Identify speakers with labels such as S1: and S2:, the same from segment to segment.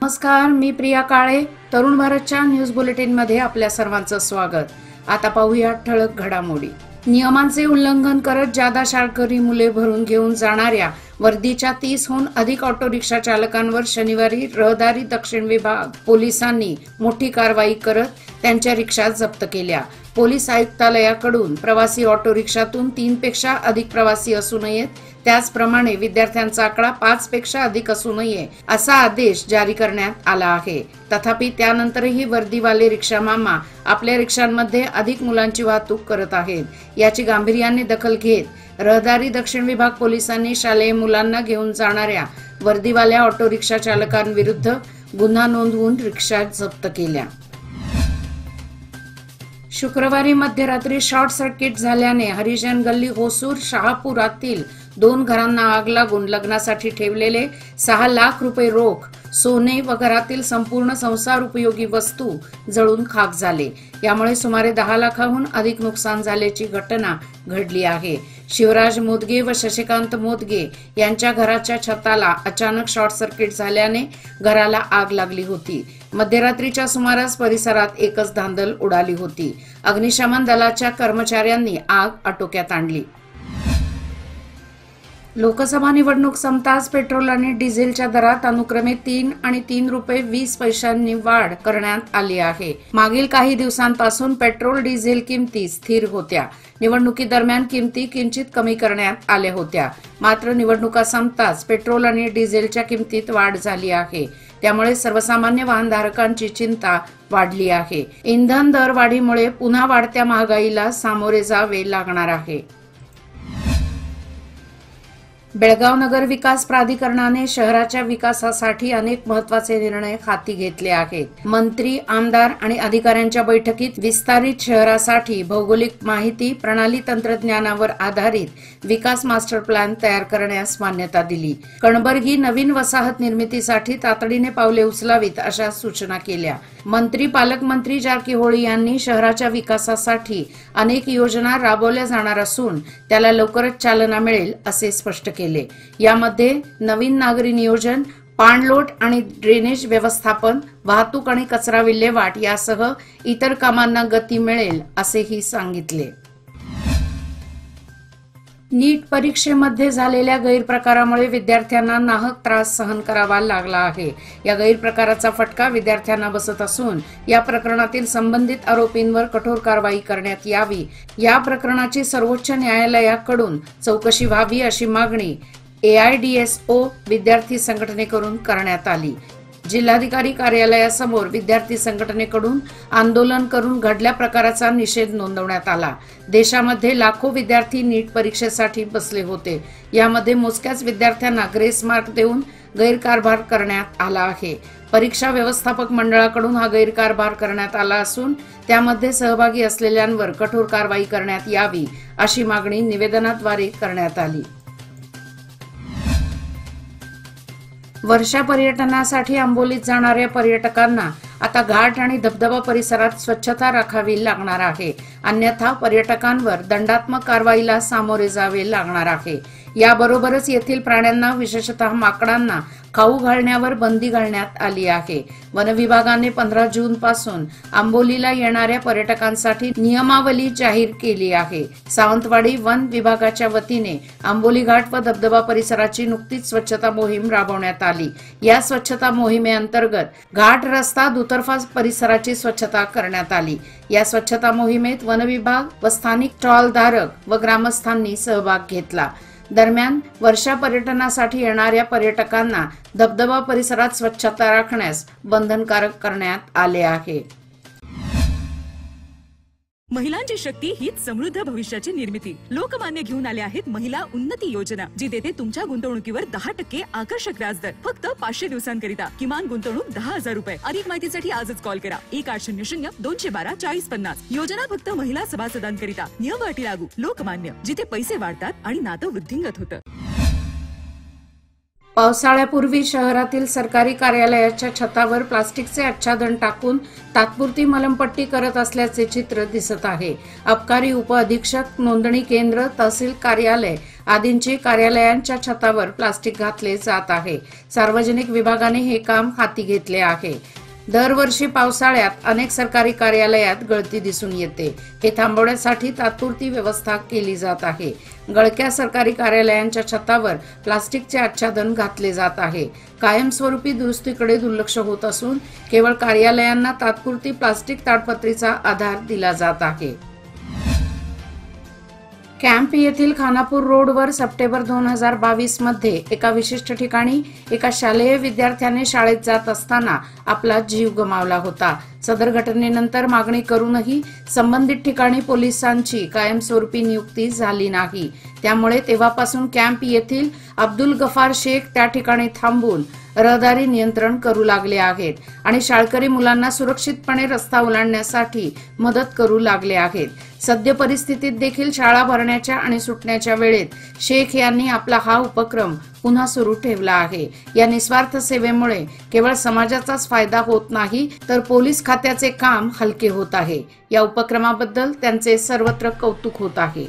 S1: नमस्कार, मी प्रिया काळे. तरुण भारतच्या न्यूज बुलेटिन मध्ये आपल्या सर्वांचं स्वागत. आता पाहूया ठळक घडामोडी. नियमांचे उल्लंघन करत जादा शाळकरी मुले भरून घेऊन जाणाऱ्या वर्दीच्या 30हून अधिक ऑटो रिक्षा चालकांवर शनिवारी रहदारी दक्षिण विभाग पोलिसांनी मोठी कारवाई करत त्यांच्या रिक्षा जप्त केल्या. पोलीस आयुक्तालयाकडून प्रवासी ऑटो रिक्षातून 3 पेक्षा अधिक प्रवासी असू नयेत, त्याचप्रमाणे विद्यार्थ्यांचा आकडा 5 पेक्षा अधिक असू नये असा आदेश जारी करण्यात आला आहे. तथापि त्यानंतरही वर्दीवाले रिक्षा मामा आपल्या रिक्षांमध्ये अधिक मुलांची वाहतूक करत आहेत. याची गांभीर्याने दखल घेत रहदारी दक्षिण विभाग पोलिसांनी शालेय मुलांना घेऊन जाणाऱ्या वर्दीवाल्या ऑटो रिक्षा चालकांविरुद्ध गुन्हा नोंदवून रिक्षा जप्त केल्या. शुक्रवारी मध्यरात्री शॉर्ट सर्किट झाल्याने हरिजन गल्ली होसूर शहापुरातील 2 घरांना आग लागून लग्नासाठी ठेवलेले 6 लाख रुपये रोख, सोने व घरातील संपूर्ण संसार उपयोगी वस्तू जळून खाक झाले. यामुळे सुमारे 10 लाखाहून अधिक नुकसान झाल्याची घटना घडली आहे. शिवराज मोदगे व शशिकांत मोदगे यांच्या घराच्या छताला अचानक शॉर्ट सर्किट झाल्याने घराला आग लागली होती. मध्यरात्रीच्या सुमारास परिसरात एकच धांदल उडाली होती. अग्निशमन दलाच्या कर्मचाऱ्यांनी आग आटोक्यात आणली. लोकसभा निवडणूक संपताच पेट्रोल आणि डिझेलच्या दरात अनुक्रमे 3 आणि 3 रुपये 20 पैशांनी वाढ करण्यात आली आहे. मागील काही दिवसांपासून पेट्रोल डिझेल किमती स्थिर होत्या. निवडणुकीदरम्यान किमती किंचित कमी करण्यात आल्या होत्या. मात्र निवडणुका संपताच पेट्रोल आणि डिझेलच्या किमतीत वाढ झाली आहे. त्यामुळे सर्वसामान्य वाहनधारकांची चिंता वाढली आहे. इंधन दरवाढीमुळे पुन्हा वाढत्या महागाईला सामोरे जावे लागणार आहे. बेळगाव नगर विकास प्राधिकरणाने शहराच्या विकासासाठी अनेक महत्त्वाचे निर्णय हाती घेतले आहेत. मंत्री, आमदार आणि अधिकाऱ्यांच्या बैठकीत विस्तारित शहरासाठी भौगोलिक माहिती प्रणाली तंत्रज्ञानावर आधारित विकास मास्टर प्लॅन तयार करण्यास मान्यता दिली. कणबर्गी नवीन वसाहत निर्मितीसाठी तातडीने पावले उचलावीत अशा सूचना केल्या. मंत्री, पालकमंत्री जारकीहोळी यांनी शहराच्या विकासासाठी अनेक योजना राबवल्या जाणार असून त्याला लवकरच चालना मिळेल असे स्पष्ट केले. यामध्ये नवीन नागरी नियोजन, पाणलोट आणि ड्रेनेज व्यवस्थापन, वाहतूक आणि कचरा विल्हेवाट यासह इतर कामांना गती मिळेल असेही सांगितले. नीट परीक्षेमध्ये झालेल्या गैरप्रकारामुळे विद्यार्थ्यांना नाहक त्रास सहन करावा लागला आहे. या गैरप्रकाराचा फटका विद्यार्थ्यांना बसत असून या प्रकरणातील संबंधित आरोपींवर कठोर कारवाई करण्यात यावी. या प्रकरणाची सर्वोच्च न्यायालयाकडून चौकशी व्हावी अशी मागणी AIDSO विद्यार्थी संघटनेकडून करण्यात आली. जिल्हाधिकारी कार्यालयासमोर विद्यार्थी संघटनेकडून आंदोलन करून घडल्या प्रकाराचा निषेध नोंदवण्यात आला. देशामध्ये लाखो विद्यार्थी नीट परीक्षेसाठी बसले होते. यामध्ये मोजक्याच विद्यार्थ्यांना ग्रेस मार्क देऊन गैरकारभार करण्यात आला आहे. परीक्षा व्यवस्थापक मंडळाकडून हा गैरकारभार करण्यात आला असून त्यामध्ये सहभागी असलेल्यांवर कठोर कारवाई करण्यात यावी अशी मागणी निवेदनाद्वारे करण्यात आली. वर्षा पर्यटनासाठी आंबोलीत जाणाऱ्या पर्यटकांना आता घाट आणि धबधबा परिसरात स्वच्छता राखावी लागणार आहे. अन्यथा पर्यटकांवर दंडात्मक कारवाईला सामोरे जावे लागणार आहे. याबरोबरच येथील प्राण्यांना, विशेषतः माकडांना खाऊ घालण्यावर बंदी घालण्यात आली आहे. वन विभागाने 15 जून पासून आंबोलीला येणाऱ्या पर्यटकांसाठी नियमावली जाहीर केली आहे. सावंतवाडी वन विभागाच्या वतीने आंबोली घाट व धबधबा परिसराची नुकतीच स्वच्छता मोहीम राबवण्यात आली. या स्वच्छता मोहिमेअंतर्गत घाट, रस्ता, दुतर्फा परिसराची स्वच्छता करण्यात आली. या स्वच्छता मोहिमेत वन विभाग व स्थानिक स्टॉलधारक व ग्रामस्थांनी सहभाग घेतला. दरम्यान वर्षा पर्यटनासाठी येणाऱ्या पर्यटकांना धबधबा परिसरात स्वच्छता राखण्यास बंधनकारक करण्यात आले आहे.
S2: महिलांची शक्ती हीच समृद्ध भविष्याची निर्मिती. लोकमान्य घेऊन आले आहेत महिला उन्नती योजना, जी देते तुमच्या गुंतवणुकीवर 10% आकर्षक व्याजदर फक्त 500 दिवसांकरिता. किमान गुंतवणूक 10,000 रुपये. अधिक माहितीसाठी आजच कॉल करा 1800-212-4050. योजना फक्त महिला सभासदांकरिता. नियम अटी लागू. लोकमान्य, जिथे पैसे वाढतात आणि नातं वृद्धिंगत होतं.
S1: पावसाळ्यापूर्वी शहरातील सरकारी कार्यालयाच्या छतावर प्लास्टिकचे आच्छादन टाकून तात्पुरती मलमपट्टी करत असल्याचे चित्र दिसत आहे. अबकारी उपअधीक्षक, नोंदणी केंद्र, तहसील कार्यालय आदींची कार्यालयांच्या छतावर प्लास्टिक घातले जात आहे। सार्वजनिक विभागाने हे काम हाती घेतले आहे। दरवर्षी पावसाळ्यात अनेक सरकारी कार्यालयात गळती दिसून येते। हे थांबवण्यासाठी तात्पुरती व्यवस्था केली जात आहे। गळक्या सरकारी कार्यालयांच्या छतावर प्लास्टिकचे आच्छादन घातले जात आहे। कायमस्वरूपी दुरुस्तीकडे दुर्लक्ष होत असून केवळ कार्यालयांना तात्पुरती प्लास्टिक ताडपत्रीचा आधार दिला जात आहे। कॅम्प येथील खानापूर रोडवर सप्टेंबर 2022 मध्ये एका विशिष्ट ठिकाणी एका शालेय विद्यार्थ्याने शाळेत जात असताना आपला जीव गमावला होता। सदर घटनेनंतर मागणी करूनही संबंधित ठिकाणी पोलिसांची कायमस्वरूपी नियुक्ती झाली नाही। त्यामुळे तेव्हापासून कॅम्प येथील अब्दुल गफार शेख त्या ठिकाणी थांबून रहदारी नियंत्रण करू लागले आहेत आणि शाळकरी मुलांना सुरक्षितपणे रस्ता ओलांडण्यासाठी मदत करू लागले आहेत। सद्य परिस्थितीत देखील शाळा भरण्याच्या आणि सुटण्याच्या वेळेत शेख यांनी आपला हा उपक्रम पुन्हा सुरू ठेवला आहे। या निस्वार्थ सेवेमुळे केवळ समाजाचाच फायदा होत नाही तर पोलीस खात्याचे काम हलके होत आहे। या उपक्रमाबद्दल त्यांचे सर्वत्र कौतुक होत आहे।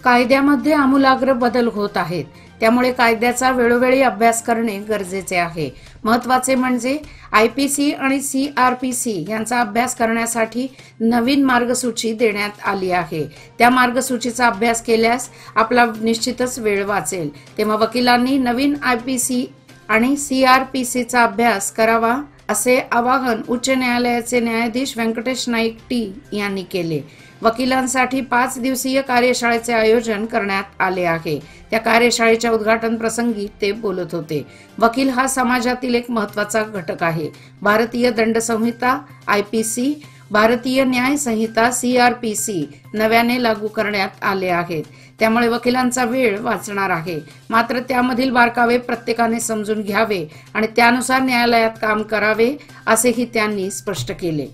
S1: कायद्यामध्ये आमूलाग्र बदल होत आहेत, त्यामुळे कायद्याचा वेळोवेळी अभ्यास करणे गरजेचे आहे। महत्त्वाचे म्हणजे IPC आणि CRPC यांचा अभ्यास करण्यासाठी नवीन मार्गसूची देण्यात आली आहे। त्या मार्गसूचीचा अभ्यास केल्यास आपला निश्चितच वेळ वाचेल। तेव्हा वकिलांनी नवीन IPC आणि CRPCचा अभ्यास करावा असे आवाहन उच्च न्यायालयाचे न्यायाधीश व्यंकटेश नाईक टी यांनी केले। वकिलांसाठी 5 दिवसीय कार्यशाळेचे आयोजन करण्यात आले आहे। त्या कार्यशाळेच्या उद्घाटन प्रसंगी ते बोलत होते। वकील हा समाजातील एक महत्त्वाचा घटक आहे। भारतीय दंड संहिता IPC, भारतीय न्याय संहिता CRPC नव्याने लागू करण्यात आले आहेत। त्यामुळे वकिलांचा वेळ वाचणार आहे। मात्र त्यामधील बारकावे प्रत्येकाने समजून घ्यावे आणि त्यानुसार न्यायालयात काम करावे असेही त्यांनी स्पष्ट केले।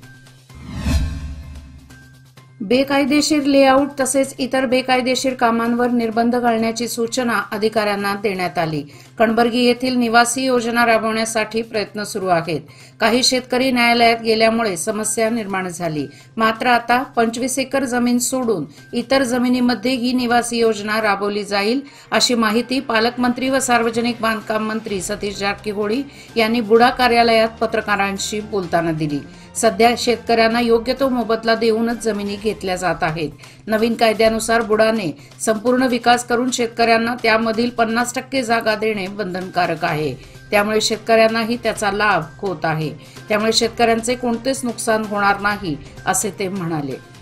S1: बेकायदेशीर लेआउट तसेच इतर बेकायदेशीर कामांवर निर्बंध घालण्याची सूचना अधिकाऱ्यांना देण्यात आली। कणबर्गी येथील निवासी योजना राबवण्यासाठी प्रयत्न सुरू आहेत। काही शेतकरी न्यायालयात गेल्यामुळे समस्या निर्माण झाली। मात्र आता 25 एकर जमीन सोडून इतर जमिनीमध्ये ही निवासी योजना राबवली जाईल अशी माहिती पालकमंत्री व सार्वजनिक बांधकाम मंत्री सतीश जारकिहोळी यांनी बुडा कार्यालयात पत्रकारांशी बोलताना दिली। सध्या शेतकऱ्यांना योग्य तो मोबदला देऊनच जमिनी घेतल्या जात आहेत। नवीन कायद्यानुसार बुडाने संपूर्ण विकास करून शेतकऱ्यांना त्यामधील 50% जागा देणे बंधनकारक आहे। त्यामुळे शेतकऱ्यांनाही त्याचा लाभ होत आहे। त्यामुळे शेतकऱ्यांचे कोणतेच नुकसान होणार नाही असे ते म्हणाले।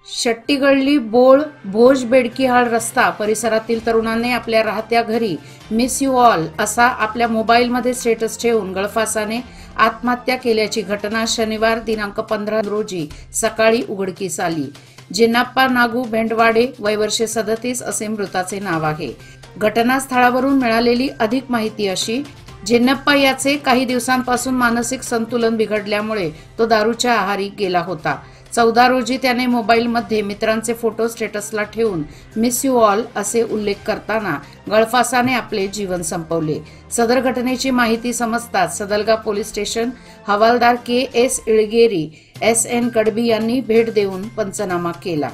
S1: शेट्टीगळली बोळ भोज बेडकीहाळ रस्ता परिसरातील तरुणांनी आपल्या राहत्या घरी मिस यू ऑल असा आपल्या मोबाईलमध्ये स्टेटस ठेवून गळफासाने आत्महत्या केल्याची घटना शनिवार दिनांक 15 रोजी सकाळी उघडकीस आली। जिन्नाप्पा नागू भेंडवाडे वय वर्षे 37 असे मृताचे नाव आहे। घटनास्थळावरून मिळालेली अधिक माहिती अशी, जिन्नाप्पा याचे काही दिवसांपासून मानसिक संतुलन बिघडल्यामुळे तो दारूच्या आहारी गेला होता। 14 रोजी त्याने मोबाईलमध्ये मित्रांचे फोटो स्टेटसला ठेवून मिस यू ऑल असे उल्लेख करताना गळफासाने आपले जीवन संपवले। सदर घटनेची माहिती समजताच सदलगा पोलीस स्टेशन हवालदार KS इळगेरी SN कडबी यांनी भेट देऊन पंचनामा केला।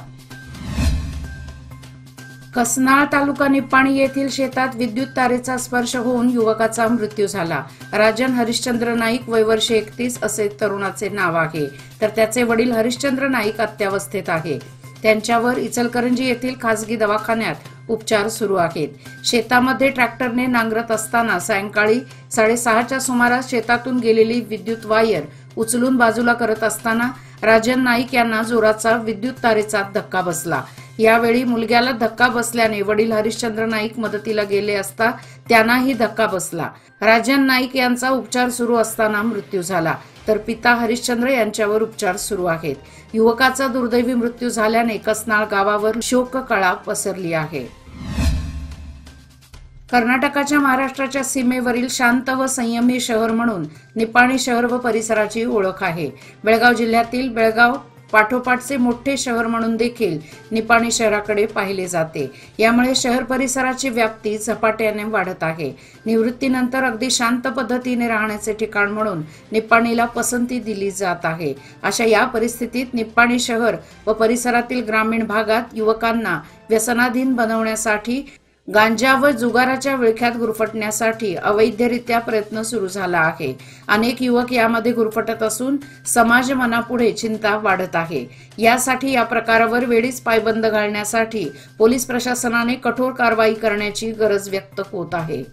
S1: कसनाळ तालुका निप्पाणी येथील शेतात विद्युत तारेचा स्पर्श होऊन युवकाचा मृत्यू झाला। राजन हरिश्चंद्र नाईक वय वर्षे 31 असे तरुणाचे नाव आहे, तर त्याचे वडील हरिश्चंद्र नाईक अत्यावस्थेत आहे। त्यांच्यावर इचलकरंजी येथील खासगी दवाखान्यात उपचार सुरू आहेत। शेतामध्ये ट्रॅक्टरने नांगरत असताना सायंकाळी 6:30च्या सुमारास शेतातून गेलेली विद्युत वायर उचलून बाजूला करत असताना राजन नाईक यांना जोराचा विद्युत तारेचा धक्का बसला। यावेळी मुलग्याला धक्का बसल्याने वडील हरिश्चंद्र नाईक मदतीला गेले असता त्यांनाही धक्का बसला। राजन नाईक यांचा उपचार सुरू असताना मृत्यू झाला, तर पिता हरिश्चंद्र यांच्यावर उपचार सुरू आहेत। युवकाचा दुर्दैवी मृत्यू झाल्याने कसनाळ गावावर शोककळा पसरली आहे। कर्नाटकाच्या महाराष्ट्राच्या सीमेवरील शांत व संयमी शहर म्हणून निपाणी शहर व परिसराची ओळख आहे. बेळगाव जिल्ह्यातील बेळगाव पाठोपाठचे मोठे शहर म्हणून देखील निपाणी शहराकडे पाहिले जाते. यामुळे शहर परिसराची व्याप्ती झपाट्याने वाढत आहे. निवृत्तीनंतर अगदी शांत पद्धतीने राहण्याचे ठिकाण म्हणून निपाणीला पसंती दिली जात आहे. अशा या परिस्थितीत निपाणी शहर व परिसरातील ग्रामीण भागात युवकांना व्यसनाधीन बनवण्यासाठी गांजा व जुगाराच्या विळख्यात गुरफटण्यासाठी अवैधरित्या प्रयत्न सुरू झाला आहे. अनेक युवक यामध्ये गुरफटत असून समाज मनापुढे चिंता वाढत आहे. यासाठी या प्रकारावर वेळीच पायबंद घालण्यासाठी पोलीस प्रशासनाने कठोर कारवाई करण्याची गरज व्यक्त होत आहे.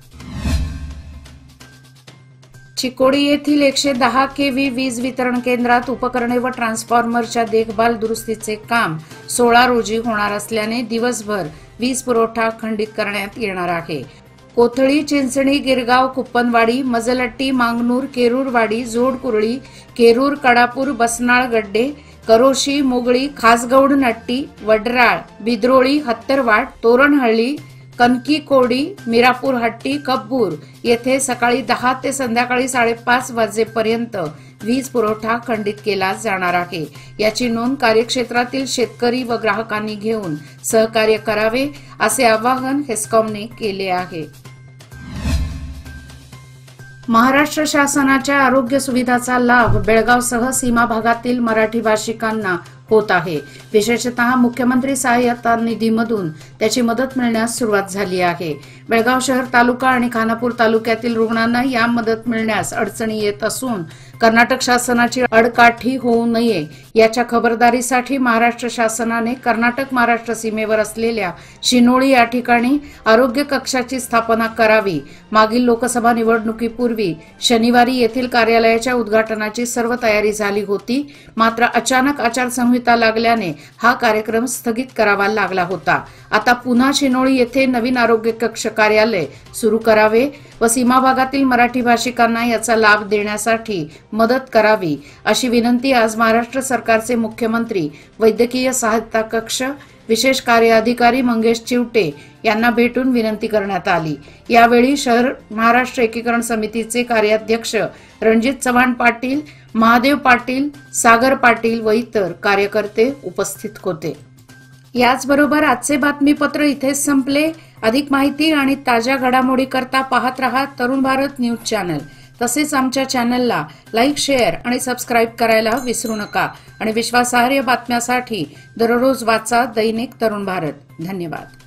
S1: चिकोडी येथील 110 kV वीज वितरण केंद्रात उपकरणे व ट्रान्सफॉर्मरच्या देखभाल दुरुस्तीचे काम 16 रोजी होणार असल्याने दिवसभर वीज पुरवठा खंडित करण्यात येणार आहे. कोथळी, चिंचणी, गिरगाव, कुप्पनवाडी, मजलट्टी, मांगनूर, केरूरवाडी, जोडकुरळी, केरूर, कडापूर, बसनाळ, गड्डे, करोशी, मोगळी, खासगौड, नट्टी, वडराळ, बिद्रोळी, हत्तरवाड, तोरणहळ्ळी, कनकीकोडी, मिरापूर हट्टी, कब्बूर येथे सकाळी 10 ते संध्याकाळी 5:30 वाजेपर्यंत वीज पुरवठा खंडित केला जाणार आहे. याची नोंद कार्यक्षेत्रातील शेतकरी व ग्राहकांनी घेऊन सहकार्य करावे असे आवाहन हेस्कॉमने केले आहे. महाराष्ट्र शासनाच्या आरोग्य सुविधाचा लाभ बेळगावसह सीमा भागातील मराठी भाषिकांना होत आहे. विशेषतः मुख्यमंत्री सहाय्यता निधीमधून त्याची मदत मिळण्यास सुरुवात झाली आहे. बेळगाव शहर तालुका आणि खानापूर तालुक्यातील रुग्णांना या मदत मिळण्यास अडचणी येत असून कर्नाटक शासनाची आडकाठी होऊ नये याच्या खबरदारीसाठी महाराष्ट्र शासनाने कर्नाटक महाराष्ट्र सीमेवर असलेल्या शिनोळी या ठिकाणी आरोग्य कक्षाची स्थापना करावी. मागील लोकसभा निवडणुकीपूर्वी शनिवारी येथील कार्यालयाच्या उद्घाटनाची सर्व तयारी झाली होती. मात्र अचानक आचारसंहिता लागल्याने हा कार्यक्रम स्थगित करावा लागला होता. आता पुन्हा शिनोळी येथे नवीन आरोग्य कक्ष कार्यालय सुरू करावे व सीमा भागातील मराठी भाषिकांना याचा लाभ देण्यासाठी मदत करावी अशी विनंती आज महाराष्ट्र सरकारचे मुख्यमंत्री वैद्यकीय सहायता कक्ष विशेष कार्य अधिकारी मंगेश चिवटे यांना भेटून विनंती करण्यात आली. यावेळी शहर महाराष्ट्र एकीकरण समितीचे कार्याध्यक्ष रणजित चव्हाण पाटील, महादेव पाटील, सागर पाटील व इतर कार्यकर्ते उपस्थित होते. याचबरोबर आजचे बातमीपत्र इथेच संपले. अधिक माहिती आणि ताज्या घडामोडी करता पाहत रहा तरुण भारत न्यूज चॅनल. तसेच आमच्या चॅनलला लाईक, शेअर आणि सबस्क्राईब करायला विसरू नका आणि विश्वासार्ह बातम्यासाठी दररोज वाचा दैनिक तरुण भारत. धन्यवाद.